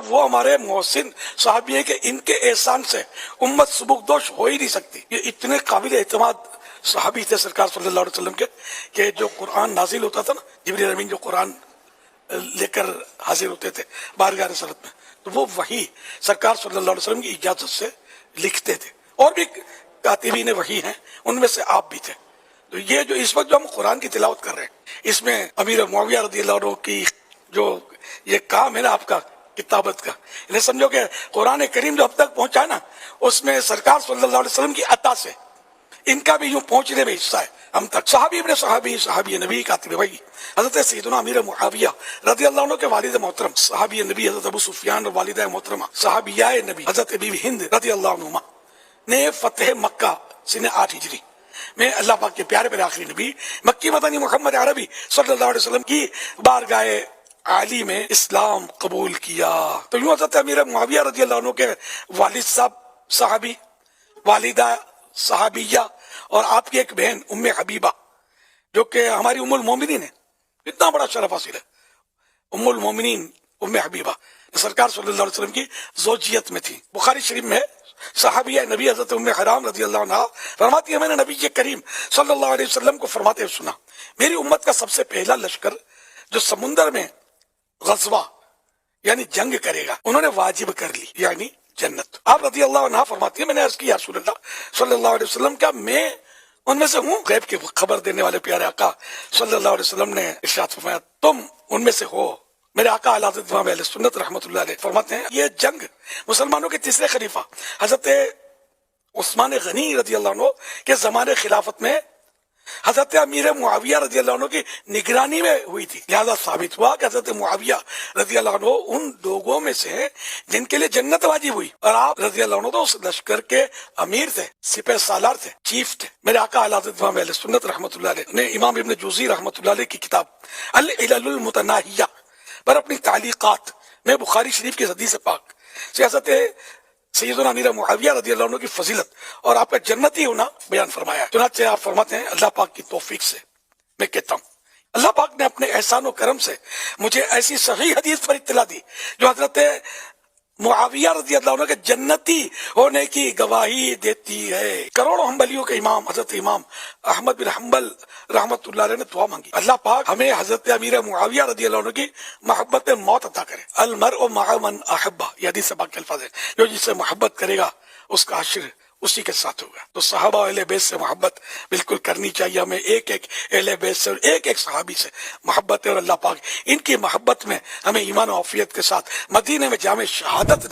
وہ ہمارے محسن صحابی ہیں کہ ان کے احسان سے امت سبکدوش ہو ہی نہیں سکتی. یہ اتنے قابل اعتماد صحابی تھے سرکار صلی اللہ علیہ وسلم کے کہ جو قرآن نازل ہوتا تھا نا، جبریل امین جو قرآن لے کر حاضر ہوتے تھے بارگاہ رسالت میں، تو وہ وحی سرکار صلی اللہ علیہ وسلم کی اجازت سے لکھتے تھے. اور بھی کاتبین وحی ہیں، ان میں سے آپ بھی تھے. تو یہ جو اس وقت جو ہم قرآن کی تلاوت کر رہے ہیں، اس میں امیر معاویہ رضی اللہ عنہ کی جو یہ کام ہے نا آپ کا کتابت کا، انہیں سمجھو کہ قرآن کریم جو اب تک پہنچا ہے نا، اس میں سرکار صلی اللہ علیہ وسلم کی عطا سے ان کا بھی یوں پہنچنے میں حصہ ہے ہم تک. صحابی ابن صحابی نبی کاتب وحی حضرت سیدنا امیر معاویہ رضی اللہ عنہ کے والد محترم صحابی نبی حضرت ابو سفیان اور والدہ محترمہ صحابیہ نبی حضرت بی بی ہند رضی اللہ عنہما نے فتح مکہ سنہ 8 ہجری میں اللہ پاک کے پیارے پیارے آخری نبی مکی مدنی محمد عربی صلی اللہ علیہ وسلم کی بارگاہ عالی میں اسلام قبول کیا. تو یوں حضرت امیر معاویہ رضی اللہ عنہ کے والد صاحب صحابی، والدہ صحابیہ، اور آپ کی ایک بہن ام حبیبہ جو کہ ہماری ام المومنین ہے. اتنا بڑا شرف حاصل ہے. ام المومنین ام حبیبہ سرکار صلی اللہ علیہ وسلم کی زوجیت میں تھی. بخاری شریف میں صحابیہ نبی حضرت ام حرام رضی اللہ عنہ فرماتی ہے، میں نے نبی کریم صلی اللہ علیہ وسلم کو فرماتے ہوئے سنا، میری امت کا سب سے پہلا لشکر جو سمندر میں غزوہ یعنی جنگ کرے گا، انہوں نے واجب کر لی یعنی جنت. آپ رضی اللہ عنہ فرماتی ہے، میں نے عرض کی یا رسول اللہ صلی اللہ علیہ وسلم، کیا میں ان میں سے ہوں؟ غیب کی خبر دینے والے پیارے آقا صلی اللہ علیہ وسلم نے ارشاد فرمایا، تم ان میں سے ہو. میرے آقا اعلی حضرت امام اہل سنت رحمۃ اللہ علیہ فرماتے ہیں، یہ جنگ مسلمانوں کے تیسرے خلیفہ حضرت عثمان غنی رضی اللہ عنہ کے زمانے خلافت میں حضرت امیر معاویہ رضی اللہ عنہ کی نگرانی میں ہوئی تھی. لہذا ثابت ہوا کہ حضرت معاویہ رضی اللہ عنہ ان لوگوں میں سے ہیں جن کے لیے جنت واجب ہوئی، اور آپ رضی اللہ عنہ تو اس لشکر کے امیر تھے، سپہ سالار تھے، چیف تھے. میرے آقا اعلی حضرت امام اہل سنت رحمۃ اللہ علیہ نے امام ابن جوزی رحمۃ اللہ علیہ کی کتاب العلل المتناہیہ پر اپنی تعلیقات میں بخاری شریف کی حدیث پاک سے حضرت سیدنا امیر معاویہ رضی اللہ عنہ کی فضیلت اور آپ کا جنتی ہونا بیان فرمایا. چنانچہ آپ فرماتے ہیں، اللہ پاک کی توفیق سے میں کہتا ہوں، اللہ پاک نے اپنے احسان و کرم سے مجھے ایسی صحیح حدیث پر اطلاع دی جو حضرت معاویہ رضی اللہ عنہ کے جنتی ہونے کی گواہی دیتی ہے. کروڑوں حنبلیوں کے امام حضرت امام احمد بن حنبل رحمت اللہ علیہ نے دعا مانگی، اللہ پاک ہمیں حضرت امیر معاویہ رضی اللہ عنہ کی محبت میں موت عطا کرے. المرء مع من احبہ، یہ حدیث پاک کے الفاظ ہیں، جو جس سے محبت کرے گا اس کا حشر اسی کے ساتھ ہوگا. تو صحابہ اہل بیت سے محبت بالکل کرنی چاہیے ہمیں، ایک ایک اہل بیت سے اور ایک ایک صحابی سے محبت ہے. اور اللہ پاک ان کی محبت میں ہمیں ایمان و عافیت کے ساتھ مدینے میں جامع شہادت